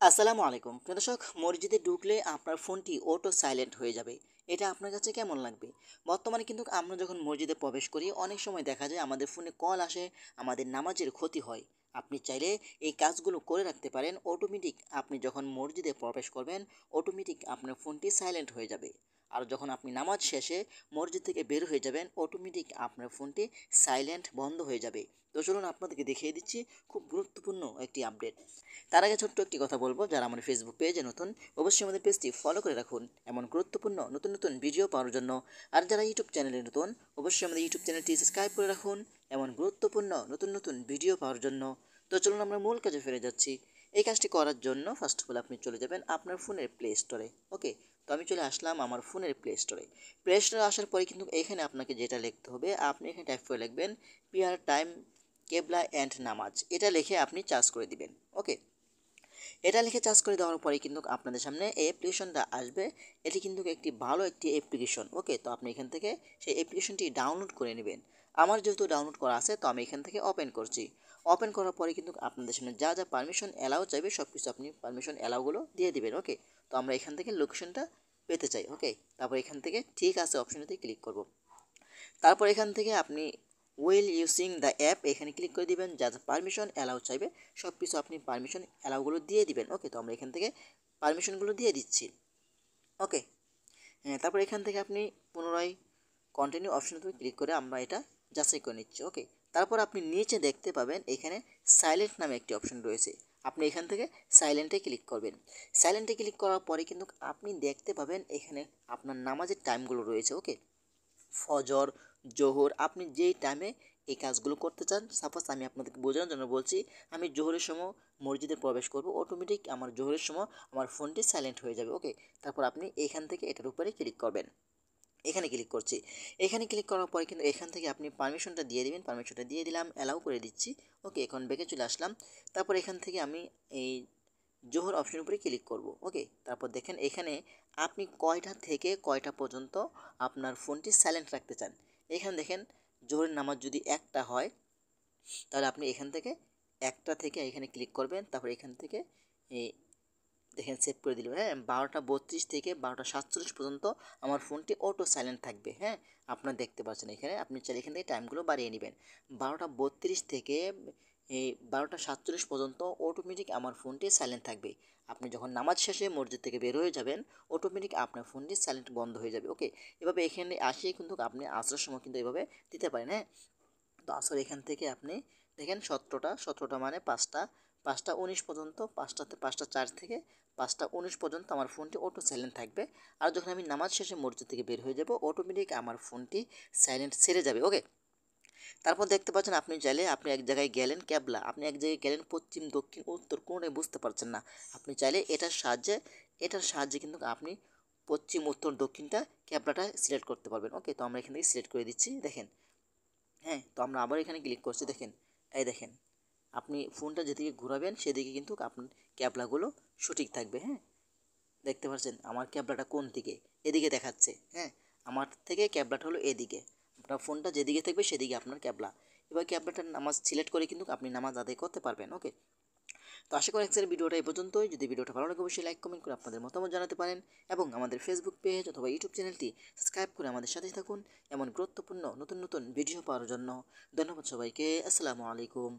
আসসালামু আলাইকুম প্রিয় দর্শক, মসজিদে ঢুকলে আপনার ফোনটি অটো সাইলেন্ট হয়ে যাবে। এটা আপনার কাছে কেমন লাগবে? বর্তমানে কিন্তু আমরা যখন মসজিদে প্রবেশ করি অনেক সময় দেখা যায় আমাদের ফোনে কল আসে, আমাদের নামাজের ক্ষতি হয়। আপনি চাইলে এই কাজগুলো করে রাখতে পারেন। অটোমেটিক আপনি যখন মসজিদে প্রবেশ করবেন অটোমেটিক আপনার ফোনটি সাইলেন্ট হয়ে যাবে। আর যখন আপনি নামাজ শেষে মসজিদ থেকে বের হয়ে যাবেন অটোমেটিক আপনার ফোনটি সাইলেন্ট বন্ধ হয়ে যাবে। তো চলুন আপনাদেরকে দেখিয়ে দিচ্ছি খুব গুরুত্বপূর্ণ একটি আপডেট। তার আগে ছোট্ট একটি কথা বলবো, যারা আমার ফেসবুক পেজে নতুন অবশ্যই আমাদের পেজটি ফলো করে রাখুন এমন গুরুত্বপূর্ণ নতুন নতুন ভিডিও পাওয়ার জন্য। আর যারা ইউটিউব চ্যানেলে নতুন অবশ্যই আমাদের ইউটিউব চ্যানেলটি সাবস্ক্রাইব করে রাখুন এমন গুরুত্বপূর্ণ নতুন নতুন ভিডিও পাওয়ার জন্য। তো চলুন আমরা মূল কাজে ফিরে যাচ্ছি। এই কাজটি করার জন্য ফার্স্ট অফ অল আপনি চলে যাবেন আপনার ফোনের প্লে স্টোরে। ওকে, তো আমি চলে আসলাম আমার ফোনের প্লে স্টোরে। প্লে স্টোরে আসার পরে কিন্তু এখানে আপনাকে যেটা লিখতে হবে, আপনি এখানে টাইপ করে লিখবেন পিয়ার টাইম কেবলা অ্যান্ড নামাজ। এটা লিখে আপনি চার্জ করে দিবেন। ওকে, এটা লিখে চার্জ করে দেওয়ার পরে কিন্তু আপনাদের সামনে এই অ্যাপ্লিকেশনটা আসবে। এটি কিন্তু একটি ভালো একটি অ্যাপ্লিকেশন। ওকে, তো আপনি এখান থেকে সেই অ্যাপ্লিকেশনটি ডাউনলোড করে নেবেন। আমার যেহেতু ডাউনলোড করা আছে তো আমি এখান থেকে ওপেন করছি। ওপেন করার পরে কিন্তু আপনাদের সামনে যা যা পারমিশন অ্যালাউ চাইবে সব কিছু আপনি পারমিশন অ্যালাউগুলো দিয়ে দিবেন। ওকে, তো আমরা এখান থেকে লোকেশনটা পেতে চাই। ওকে, তারপর এখান থেকে ঠিক আছে অপশনটিতে ক্লিক করব। তারপর এখান থেকে আপনি উইল ইউজিং দ্য অ্যাপ এখানে ক্লিক করে দিবেন। যা যা পারমিশন অ্যালাউ চাইবে সব কিছু আপনি পারমিশন অ্যালাউগুলো দিয়ে দিবেন। ওকে, তো আমরা এখান থেকে পারমিশনগুলো দিয়ে দিচ্ছি। ওকে, তারপর এখান থেকে আপনি পুনরায় কন্টিনিউ অপশনে ক্লিক করে আমরা এটা যাচাই করে নিচ্ছি। ওকে, তারপর আপনি নিচে দেখতে পাবেন এখানে সাইলেন্ট নামে একটি অপশন রয়েছে। আপনি এখান থেকে সাইলেন্টে ক্লিক করবেন। সাইলেন্টে ক্লিক করার পরে কিন্তু আপনি দেখতে পাবেন এখানে আপনার নামাজের টাইমগুলো রয়েছে। ওকে, ফজর, জোহর, আপনি যেই টাইমে এই কাজগুলো করতে চান। সাপোজ আমি আপনাদেরকে বোঝানোর জন্য বলছি, আমি জোহরের সময় মসজিদে প্রবেশ করব, অটোমেটিক আমার জোহরের সময় আমার ফোনটি সাইলেন্ট হয়ে যাবে। ওকে, তারপর আপনি এখান থেকে এটার উপরে ক্লিক করবেন। এখানে ক্লিক করছি। এখানে ক্লিক করার পরে কিন্তু এখান থেকে আপনি পারমিশনটা দিয়ে দিবেন। পারমিশনটা দিয়ে দিলাম, অ্যালাউ করে দিচ্ছি। ওকে, এখন ব্যাকে চলে আসলাম। তারপর এখান থেকে আমি এই জোহর অপশনের উপরে ক্লিক করব। ওকে, তারপর দেখেন এখানে আপনি কয়টা থেকে কয়টা পর্যন্ত আপনার ফোনটি সাইলেন্ট রাখতে চান। এখানে দেখেন জোহরের নামাজ যদি একটা হয় তাহলে আপনি এখান থেকে একটা থেকে এখানে ক্লিক করবেন। তারপর এখান থেকে এই দেখেন সেভ করে দিল। হ্যাঁ, 12:32 থেকে 12:47 পর্যন্ত আমার ফোনটি অটো সাইলেন্ট থাকবে। হ্যাঁ, আপনারা দেখতে পাচ্ছেন এখানে আপনি চাইলে এখান থেকে টাইমগুলো বাড়িয়ে নেবেন। 12:32 থেকে এই 12:47 পর্যন্ত অটোমেটিক আমার ফোনটি সাইলেন্ট থাকবে। আপনি যখন নামাজ শেষে মসজিদ থেকে বের হয়ে যাবেন অটোমেটিক আপনার ফোনটি সাইলেন্ট বন্ধ হয়ে যাবে। ওকে, এভাবে এখানে আসিয়ে কিন্তু আপনি আসরের সময় কিন্তু এভাবে দিতে পারেন। হ্যাঁ, তো আসর এখান থেকে আপনি দেখেন 17টা মানে 5টা 19 পর্যন্ত, 5টা 4 থেকে 5টা 19 পর্যন্ত আমার ফোনটি অটো সাইলেন্ট থাকবে। আর যখন আমি নামাজ শেষে মসজিদ থেকে বের হয়ে যাব অটোমেটিক আমার ফোনটি সাইলেন্ট ছেড়ে যাবে। ওকে, তারপর দেখতে পাচ্ছেন আপনি চাইলে আপনি এক জায়গায় গেলেন ক্যাবলা, আপনি এক জায়গায় গেলেন পশ্চিম দক্ষিণ উত্তর কোনোটাই বুঝতে পারছেন না। আপনি চাইলে এটার সাহায্যে কিন্তু আপনি পশ্চিম উত্তর দক্ষিণটা ক্যাবলাটা সিলেক্ট করতে পারবেন। ওকে, তো আমরা এখান থেকে সিলেক্ট করে দিচ্ছি। দেখেন, হ্যাঁ, তো আমরা আবার এখানে ক্লিক করছি। দেখেন, এই দেখেন আপনি ফোনটা যেদিকে ঘোরাবেন সেদিকে কিন্তু আপনার ক্যাবলাগুলো সঠিক থাকবে। হ্যাঁ, দেখতে পাচ্ছেন আমার ক্যাবলাটা কোন দিকে, এদিকে দেখাচ্ছে। হ্যাঁ, আমার থেকে ক্যাবলাটা হলো এদিকে। আপনার ফোনটা যেদিকে থাকবে সেদিকে আপনার ক্যাবলা। এবার ক্যাবলাটার নামাজ সিলেক্ট করে কিন্তু আপনি নামাজ আদায় করতে পারবেন। ওকে, তো আশা করি আজকের ভিডিওটা এই পর্যন্তই। যদি ভিডিওটা ভালো লাগে অবশ্যই লাইক কমেন্ট করে আপনাদের মতামত জানাতে পারেন এবং আমাদের ফেসবুক পেজ অথবা ইউটিউব চ্যানেলটি সাবস্ক্রাইব করে আমাদের সাথে থাকুন এমন গুরুত্বপূর্ণ নতুন নতুন ভিডিও পাওয়ার জন্য। ধন্যবাদ সবাইকে। আসসালামু আলাইকুম।